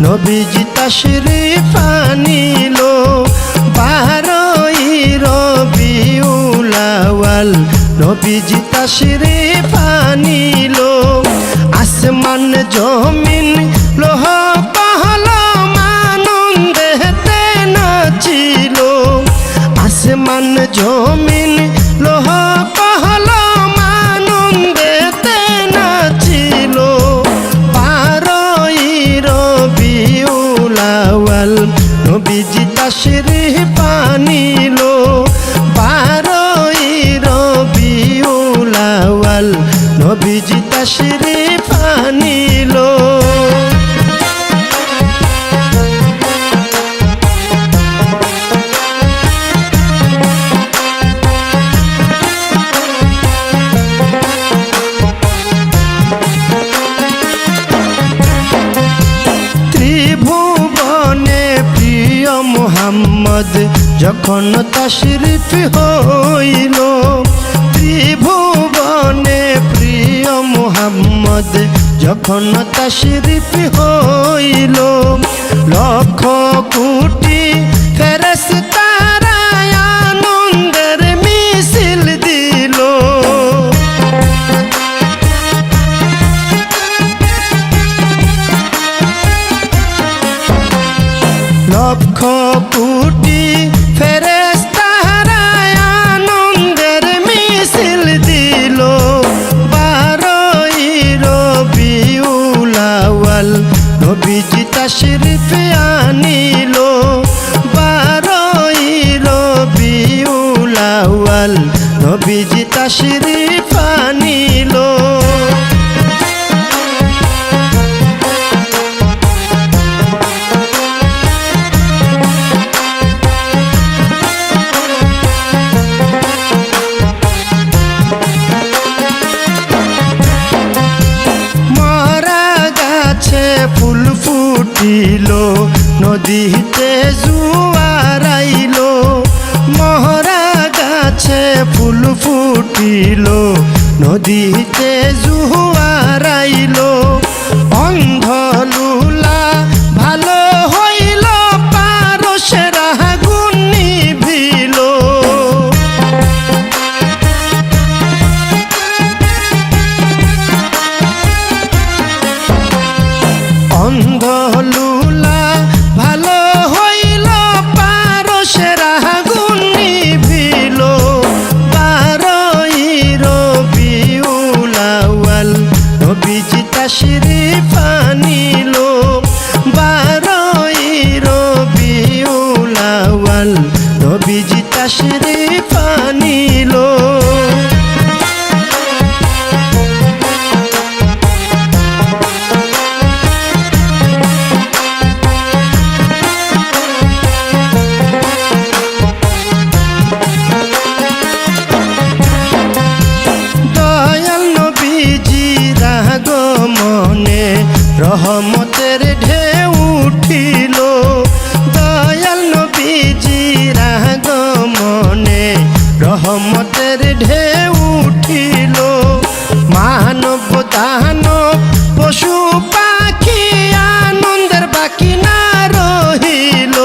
নবীজি তাশরীফ আনিলো 12ই রবিউল আউয়াল নবীজি তাশরীফ আনিলো আসমান জমিন লোহ পাহাড় আনন্দেতে নাচিল আসমান জমিন লোহ পাহাড় আনন্দেতে নাচিল 12ই রবিউল আউয়াল নবীজি তাশরীফ আনিলো 12ই রবিউল আউয়াল নবীজি তাশরীফ আনিলো ত্রিভুবনে প্রিয় মুহাম্মদ যখন তাশরীফ হইল ত্রিভুবনে প্রিয় মুহাম্মদ যখন তাশরীফ হইল লক্ষ কোটি ফেরেশতারা আনন্দের মিছিল দিল লক্ষ কোটি ফেরেশতারা আনন্দের মিছিল দিল 12ই রবিউল আউয়াল নবীজি তাশরীফ আনিলো 12ই রবিউল আউয়াল নবীজি তাশরীফ আনিলো ফুল ফুটিল নদীতে জোয়ার আইল মহরা গাছে ফুল ফুটিল নদীতে জোয়ার আইল অন্ধ লুলা ভালো হইল পারসেরা আগুন নিভিল অন্ধ লুলা ভালো হইল পারসেরা আগুন নিভিল 12ই রবিউল আউয়াল নবীজি তাশরীফ আনিলো 12ই রবিউল আউয়াল নবীজি তাশরীফ আনিলো মনে রহমতের ঢেউ উঠিল দয়াল নবীজির আগমনে রহমতের ঢেউ উঠিল মানব দানব পশু পাখি আনন্দের বাকি না রহিল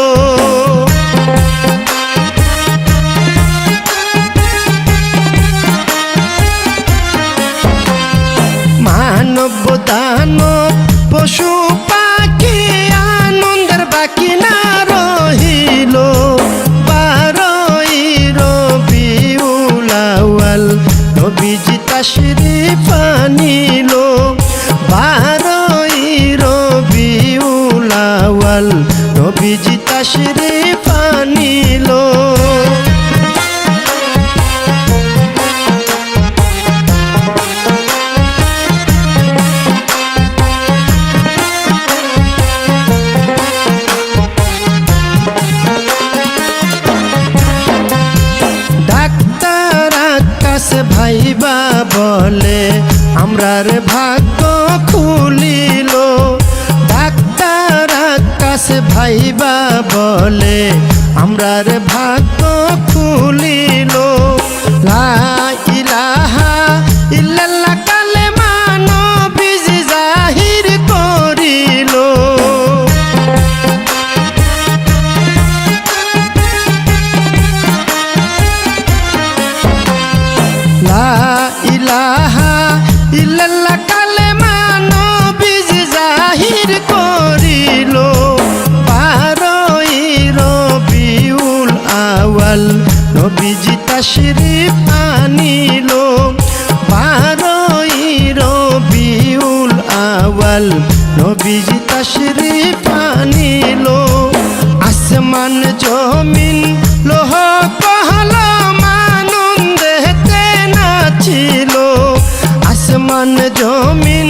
মানব দানব পশু পাখি আনন্দের বাকি না রহিল 12ই রবিউল আউয়াল নবীজি তাশরীফ আনিলো 12ই রবিউল আউয়াল নবীজি তাশরীফ আনিলো ভাইবা বলে আমরার ভাগ্য খুলিল ডাক্তার আকাশ ভাইবা বলে আমরার ভাগ্য খুলিল লা ইলাহা ইলাহা ইল্লাল্লাহ কালেমা নবীজি জাহির করিল 12ই রবিউল আউয়াল নবীজি তাশরিফ আনিল 12ই রবিউল আউয়াল নবীজি তাশরিফ আনিল আসমান জমিন লোহ কলম আনন্দেতে নাচিল আসমান জমিন